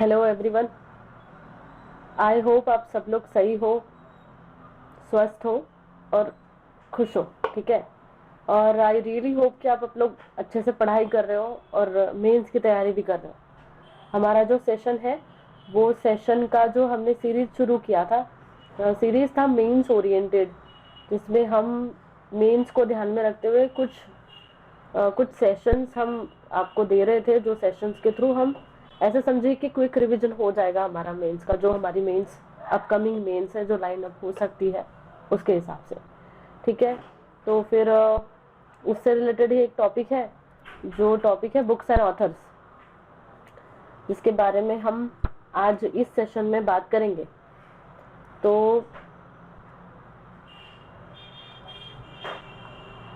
Hello everyone, I hope आप सब लोग सही हो, स्वस्थ हो और खुश हो। ठीक है। और आई रियली होप कि आप लोग अच्छे से पढ़ाई कर रहे हो और मेंस की तैयारी भी कर रहे हो। हमारा जो सेशन है वो सेशन का जो हमने सीरीज शुरू किया था, सीरीज था मेंस ओरिएंटेड, जिसमें हम मेंस को ध्यान में रखते हुए कुछ सेशंस हम आपको दे रहे थे, जो सेशंस के थ्रू हम ऐसे समझिए कि क्विक रिवीजन हो जाएगा हमारा मेंस का, जो हमारी मेंस अपकमिंग मेंस है जो लाइन अप हो सकती है उसके हिसाब से। ठीक है। तो फिर उससे रिलेटेड ही एक टॉपिक है, जो टॉपिक है बुक्स एंड ऑथर्स, जिसके बारे में हम आज इस सेशन में बात करेंगे। तो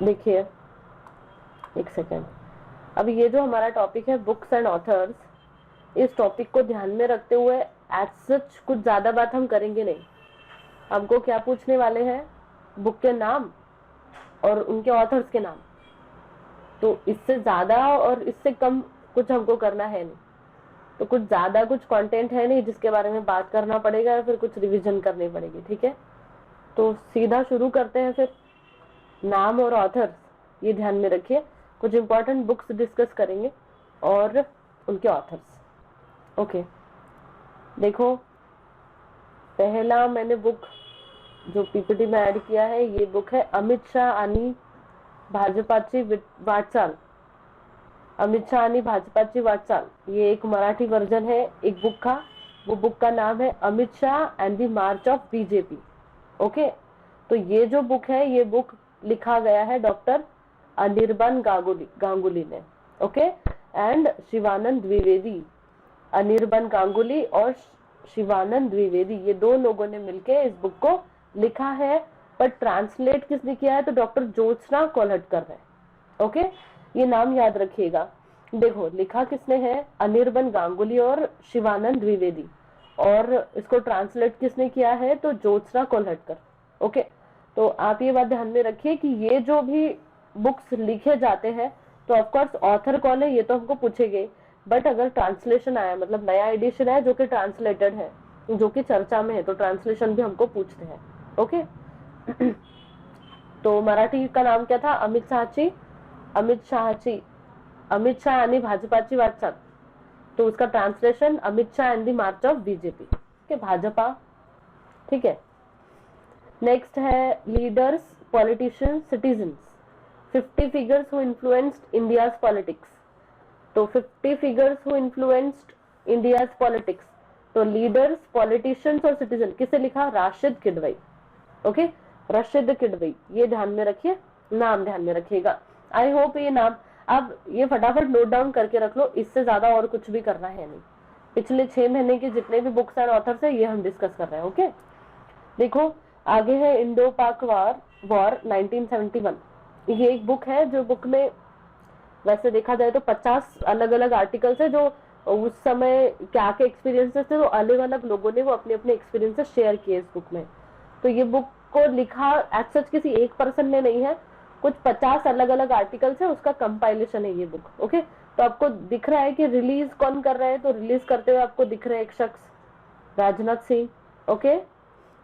देखिए एक सेकेंड, अब ये जो हमारा टॉपिक है बुक्स एंड ऑथर्स, इस टॉपिक को ध्यान में रखते हुए एज सच कुछ ज्यादा बात हम करेंगे नहीं। हमको क्या पूछने वाले हैं, बुक के नाम और उनके ऑथर्स के नाम। तो इससे ज्यादा और इससे कम कुछ हमको करना है नहीं। तो कुछ ज्यादा कुछ कंटेंट है नहीं जिसके बारे में बात करना पड़ेगा या फिर कुछ रिवीजन करनी पड़ेगी। ठीक है। तो सीधा शुरू करते हैं। फिर नाम और ऑथर्स ये ध्यान में रखिए, कुछ इंपॉर्टेंट बुक्स डिस्कस करेंगे और उनके ऑथर्स। ओके। देखो, पहला मैंने बुक जो पीपीटी में ऐड किया है, ये बुक है अमित शाह आणि भाजपाची वाटचाल। अमित शाह आणि भाजपाची वाटचाल, ये एक मराठी वर्जन है एक बुक का। वो बुक का नाम है Amit Shah and the March of BJP. Okay. तो ये जो बुक है, ये बुक लिखा गया है डॉक्टर अनिर्बान गांगुली ने। ओके। एंड शिवानंद द्विवेदी, अनिर्बान गांगुली और शिवानंद द्विवेदी, ये दो लोगों ने मिलके इस बुक को लिखा है। पर ट्रांसलेट किसने किया है, तो डॉक्टर ज्योत्सना कोल्हटकर है। ओके, ये नाम याद रखिएगा। देखो, लिखा किसने है, अनिर्बान गांगुली और शिवानंद द्विवेदी, और इसको ट्रांसलेट किसने किया है, तो ज्योत्सना कोल्हटकर। ओके। तो आप ये बात ध्यान में रखिए कि ये जो भी बुक्स लिखे जाते हैं, तो ऑफकोर्स ऑथर कौन है ये तो हमको पूछेंगे, बट अगर ट्रांसलेशन आया, मतलब नया एडिशन है जो कि ट्रांसलेटेड है, जो कि चर्चा में है, तो ट्रांसलेशन भी हमको पूछते हैं। ओके। तो मराठी का नाम क्या था, अमित शाह आणि भाजपाची वाटचाल। तो उसका translation Amit Shah and the March of BJP के भाजपा। ठीक है। नेक्स्ट है leaders, politicians, citizens, 50 figures who influenced India's politics. तो 50 figures who influenced India's politics, तो लीडर्स, पॉलिटिशियंस और सिटीजन किसे लिखा, राशिद किडवई। ओके, राशिद किडवई, ये ध्यान में रखिए, नाम ध्यान में रखिएगा। आई होप ये नाम अब ये फटाफट नोट डाउन करके रख लो, इससे ज्यादा और कुछ भी करना है नहीं। पिछले 6 महीने के जितने भी बुक्स एंड ऑथर्स है ये हम डिस्कस कर रहे हैं। ओके। देखो, आगे है इंडो पाक वॉर 1971। ये एक बुक है, जो बुक में वैसे देखा जाए तो 50 अलग अलग आर्टिकल्स है, जो उस समय क्या के एक्सपीरियंसेस थे, तो अलग अलग लोगों ने वो अपने अपने एक्सपीरियंसेस शेयर किए इस बुक में। तो ये बुक को लिखा एज सच किसी एक पर्सन ने नहीं है, कुछ 50 अलग अलग आर्टिकल्स है, उसका कंपाइलेशन है ये बुक। ओके। तो आपको दिख रहा है कि रिलीज कौन कर रहे हैं, तो रिलीज करते हुए आपको दिख रहा है एक शख्स, राजनाथ सिंह। ओके।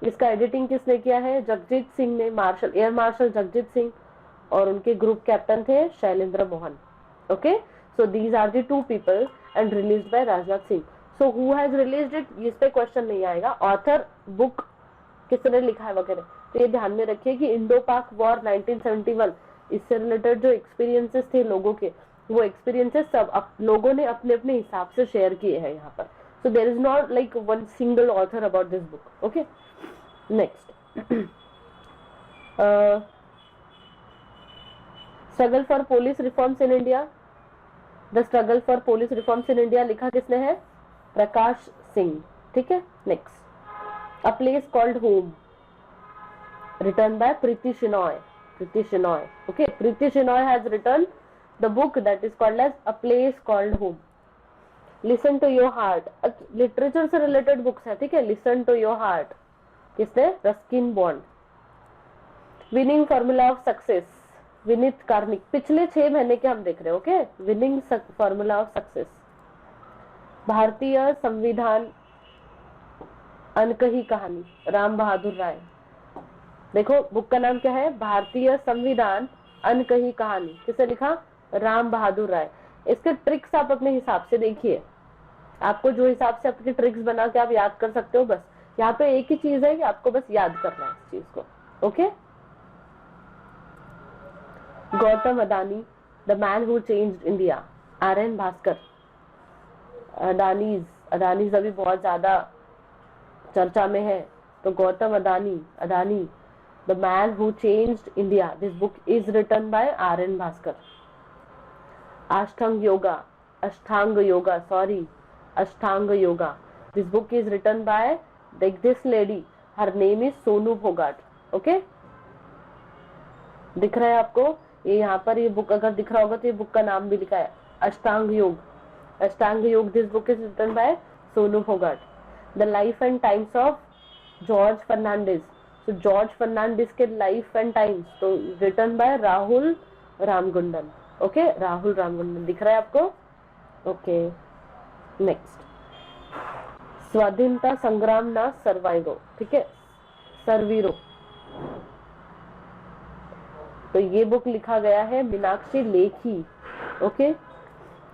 इसका एडिटिंग किसने किया है, जगजीत सिंह ने, marshal, air marshal Jagjit Singh, और उनके ग्रुप कैप्टन थे Shailendra Mohan. Okay. So these are the 2 people and released by Rajnath Singh. So who has released it, इस पे क्वेश्चन नहीं आएगा, ऑथर, बुक किसने लिखा है वगैरह। तो ये ध्यान में रखिए कि इंडो पाक वॉर 1971, इससे रिलेटेड जो एक्सपीरियंसेस थे लोगों के, वो एक्सपीरियंसेस सब लोगों ने अपने अपने हिसाब से शेयर किए हैं यहाँ पर। So there is not like one single author about this book. Okay. Next, struggle for police reforms in India. The struggle for police reforms in India लिखा किसने है, प्रकाश सिंह। ठीक है। Next, a place called home, written by Preeti Shenoy. Okay, Preeti Shenoy has written the book that is called as A Place Called Home. Listen to Your Heart, literature से related books है। ठीक है। Listen to Your Heart किसने, Ruskin bond. Winning formula of success, Vineet Karnik. पिछले 6 महीने के हम देख रहे हैं। Okay. Winning formula of success, भारतीय संविधान अनकही कहानी, राम बहादुर राय। देखो बुक का नाम क्या है, भारतीय संविधान अनकही कहानी, किसे लिखा, राम बहादुर राय। इसके ट्रिक्स आप अपने हिसाब से देखिए, आपको जो हिसाब से अपनी ट्रिक्स बना के आप याद कर सकते हो। बस यहाँ पे एक ही चीज है कि आपको बस याद करना है इस चीज को। Okay, Gautam Adani, the man who changed India, R N. Bhaskar. Adani's अभी बहुत ज्यादा चर्चा में है, तो Gautam Adani the man who changed India, this book is written by R N. Bhaskar. Ashtanga yoga, this book is written by this lady, her name is Sonu Phogat. Okay, दिख रहा है आपको ये यहाँ पर, ये बुक अगर दिख रहा होगा तो ये बुक का नाम भी लिखा है, Ashtanga Yog. This book is written by Sonu Phogat. The life and times of George Fernandes, तो जॉर्ज फर्नांडिस के लाइफ एंड टाइम्स तो written by Rahul Ramagundam. Okay, Rahul Ramagundam दिख रहा है आपको। ओके, नेक्स्ट, स्वाधीनता संग्राम ना सर्वाइवो, ठीक है, सर्वीरो। तो ये बुक लिखा गया है Meenakshi Lekhi. Okay,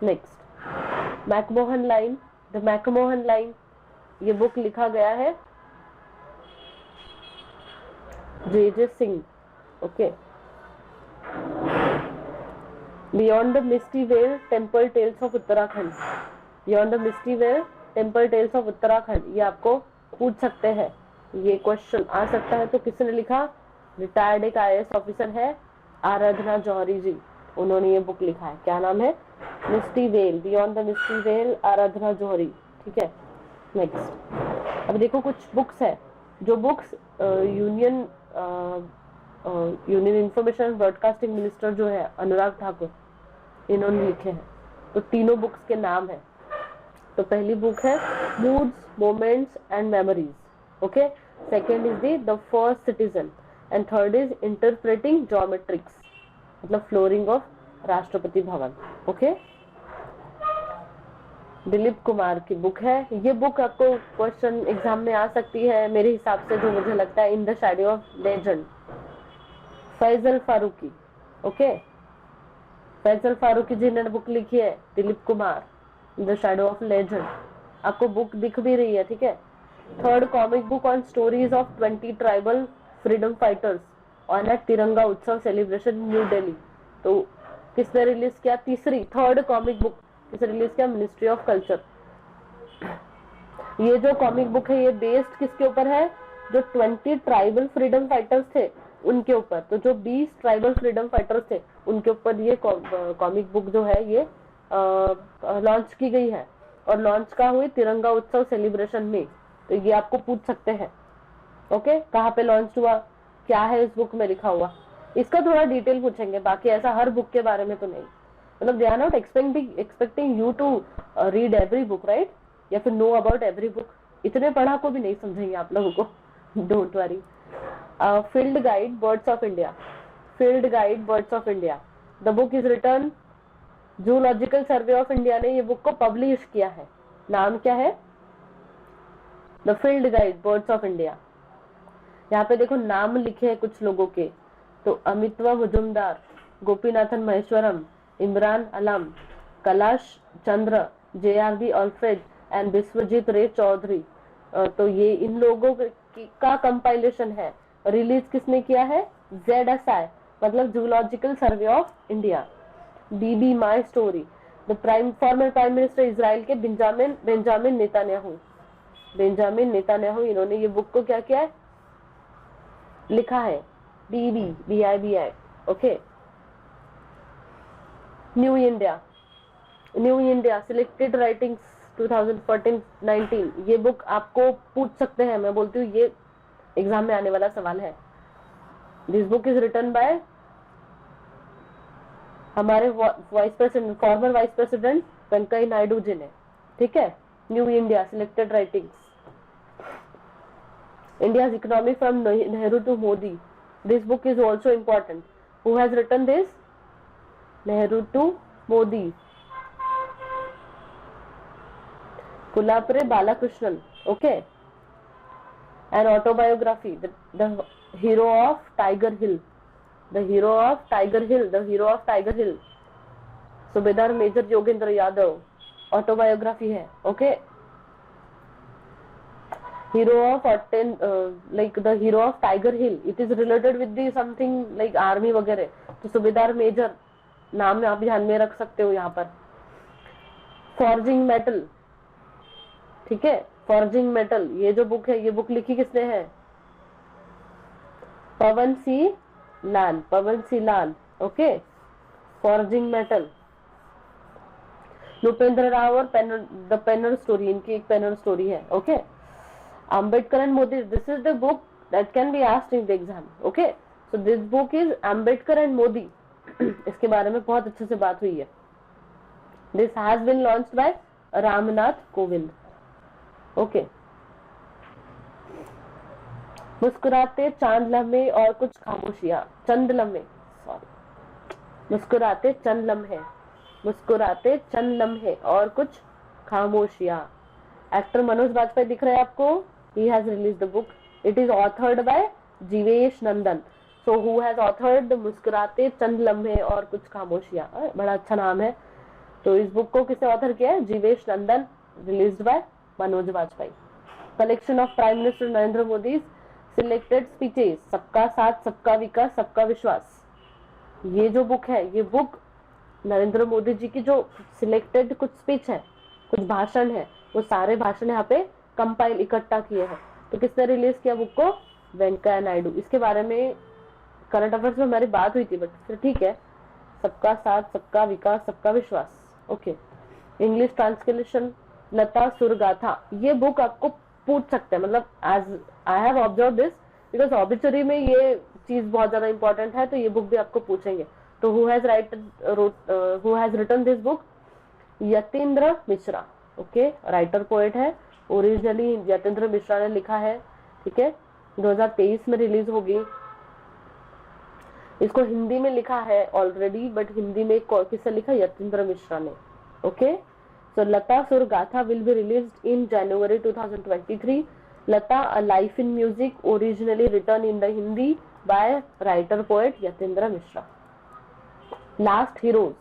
next, McMahon line, the McMahon line, ये बुक लिखा गया है J Singh. Okay, beyond the misty veil temple tales of Uttarakhand, beyond the misty veil temple tales of Uttarakhand, ये आपको पूछ सकते हैं, ये क्वेश्चन आ सकता है। तो किसने लिखा, रिटायर्ड एक IAS ऑफिसर है, आराधना जौहरी जी, उन्होंने ये बुक लिखा है। क्या नाम है, misty veil, beyond the misty veil, Aradhana Johri. ठीक है, नेक्स्ट। अब देखो कुछ बुक्स है, जो books union information broadcasting minister जो है अनुराग ठाकुर, इन्होंने लिखे हैं। तो तीनों बुक्स के नाम है। तो पहली बुक है moods, moments and memories. Okay, second is the first citizen, and third is interpreting geometrics, मतलब flooring of Rashtrapati Bhavan. Okay, Dilip Kumar की बुक है। ये बुक आपको क्वेश्चन एग्जाम में आ सकती है मेरे हिसाब से, जो मुझे लगता है, in the shadow of legend, Faizal Farooqui. Okay, Faizal Farooqui ji ने बुक लिखी है, Dilip Kumar, in the shadow of legend. आपको बुक दिख भी रही है, ठीक है। Third, comic book on stories of 20 tribal freedom fighters on a Tiranga Utsav celebration new Delhi. तो किसने रिलीज किया, तीसरी, थर्ड कॉमिक बुक किसने रिलीज किया, मिनिस्ट्री ऑफ कल्चर। ये जो कॉमिक बुक है ये बेस्ड किसके ऊपर है, जो 20 ट्राइबल फ्रीडम फाइटर्स थे उनके ऊपर। तो जो 20 ट्राइबल फ्रीडम फाइटर्स थे उनके ऊपर ये कॉमिक बुक जो है ये लॉन्च की गई है, और लॉन्च का हुई तिरंगा उत्सव सेलिब्रेशन में। तो ये आपको पूछ सकते हैं। ओके, कहाँ पे लॉन्च हुआ, क्या है इस बुक में लिखा हुआ, इसका थोड़ा डिटेल पूछेंगे, बाकी ऐसा हर बुक के बारे में तो नहीं। मतलब they are not expecting you to read every book, right, या फिर नो अबाउट एवरी बुक। इतने पढ़ा को भी नहीं समझेंगे आप लोगों को, don't worry. Field guide birds of India, field guide birds of India, the book is return, zoological survey of India ने ये बुक को पब्लिश किया है। नाम क्या है, the field guide birds of India. यहाँ पे देखो नाम लिखे हैं कुछ लोगों के, तो अमित्वा मुजुमदार, गोपीनाथन महेश्वरम, इमरान आलम, Kailash Chandra, JRB Alfred and Vishwajeet रे चौधरी। तो ये इन लोगों का कंपाइलेशन है। रिलीज किसने किया है, ZSI, मतलब zoological survey of India. BB my story, the former prime minister Israel के बेंजामिन नेतान्याहू, इन्होंने ये बुक को क्या किया है, लिखा है, BIBI। Okay, new India selected writings 2014-19, ये बुक आपको पूछ सकते हैं, मैं बोलती हूँ ये एग्जाम में आने वाला सवाल है। This book is written by हमारे former vice president Venkaiah Naidu ji ने। ठीक है, New India selected writings, India's economy from Nehru to Modi. This book is also important. Who has written this? Nehru to Modi. Kulapure Balakrishnan, okay, an autobiography, the hero of Tiger Hill, the hero of Tiger Hill, the hero of Tiger Hill, Subedar major Yogendra Yadav, autobiography है, okay. Hero of like the hero of Tiger Hill, it is related with the something like army वगैरह, तो सुबेदार major नाम आप ध्यान में रख सकते हो यहाँ पर. फॉर्जिंग मेटल, ठीक है, फॉर्जिंग मेटल, ये जो बुक है, ये बुक लिखी किसने है? Pawan C Lal, Pawan C Lal, okay. Forging metal, Bhupendra Rao और द पेनर स्टोरी, इनकी एक पेनर स्टोरी है, okay. Ambedkar and Modi, this is the book that can be asked in the exam, okay. So this book is Ambedkar and Modi. इसके बारे में बहुत अच्छे से बात हुई है. This has been launched by Ramnath Kovind, okay. मुस्कुराते चांद लम्हे और कुछ खामोशियां, चंद लम्हे, सॉरी, मुस्कुराते चंद लम्हे, मुस्कुराते चंद लम्हे और कुछ खामोशियां. एक्टर मनोज बाजपेयी दिख रहे हैं आपको? He has released the book. It is authored by Jivesh Nandan. So who has authored मुस्कुराते चंद लम्हे और कुछ खामोशियां, बड़ा अच्छा नाम है. तो इस बुक को किसने ऑथर किया है? Jeevesh Nandan, released by Manoj Bajpayee. Collection of prime minister Narendra Modi selected speeches, सबका साथ सबका विकास सबका विश्वास. ये जो बुक है, ये बुक नरेंद्र मोदी जी की जो सिलेक्टेड कुछ स्पीच है, कुछ भाषण है, वो सारे भाषण यहाँ पे कंपाइल इकट्ठा किए हैं. तो किसने रिलीज किया बुक को? वेंकैया नायडू. इसके बारे में करंट अफेयर्स में हमारी बात हुई थी, बट फिर ठीक है. सबका साथ सबका विकास सबका विश्वास, okay. English translation Lata Surgatha. ये बुक आपको पूछ सकते हैं, मतलब as I have observe this, because obituary में ये चीज बहुत ज्यादा इंपॉर्टेंट है, तो ये बुक भी आपको पूछेंगे. तो who has written this book? Yatindra Mishra, okay. Writer poet है, ओरिजिनली यतीन्द्र मिश्रा ने लिखा है, ठीक है. 2023 में रिलीज होगी. इसको हिंदी में लिखा है ऑलरेडी, बट हिंदी में किसने लिखा? यतीन्द्र मिश्रा ने, okay. So Lata Sur Gatha will be released in January 2023. Lata a life in music, originally written in the Hindi by writer poet Yatindra Mishra. Last heroes,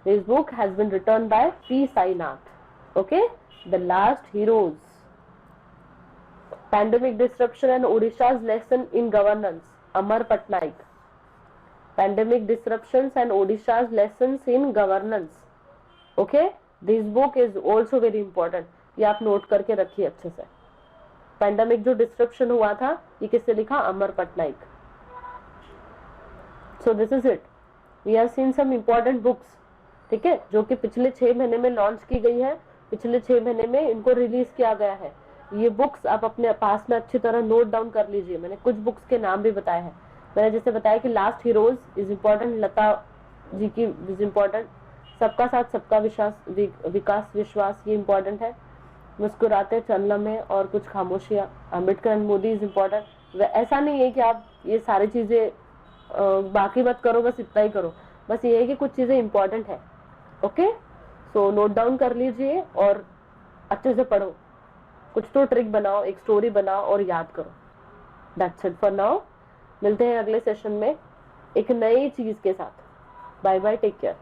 this book has been written by P. Sainath, okay. The Last Heroes, Pandemic Disruption and Odisha's Lesson in Governance, Amar Patnaik. Pandemic Disruptions and Odisha's Lessons in Governance, okay. This book is also very important. ये आप note करके रखिए अच्छे से. Pandemic जो disruption हुआ था, ये किसने लिखा? Amar Patnaik. So this is it. We have seen some important books, ठीक है, जो कि पिछले 6 महीने में लॉन्च की गई है. पिछले 6 महीने में इनको रिलीज किया गया है. ये बुक्स आप अपने पास में अच्छी तरह नोट डाउन कर लीजिए. मैंने कुछ बुक्स के नाम भी बताए हैं. मैंने जैसे बताया कि last heroes is important, Lata ji की इज इम्पोर्टेंट. सबका साथ सबका विकास विश्वास, ये इम्पोर्टेंट है. मुस्कुराते चंद लम्हे और कुछ खामोशियां, Ambedkar and Modi is important. ऐसा नहीं है कि आप ये सारी चीजें बाकी मत करो, बस इतना ही करो. बस ये है कि कुछ चीजें इंपॉर्टेंट है, ओके. सो नोट डाउन कर लीजिए और अच्छे से पढ़ो. कुछ तो ट्रिक बनाओ, एक स्टोरी बनाओ और याद करो. That's it for now. मिलते हैं अगले सेशन में एक नई चीज के साथ. Bye bye, take care.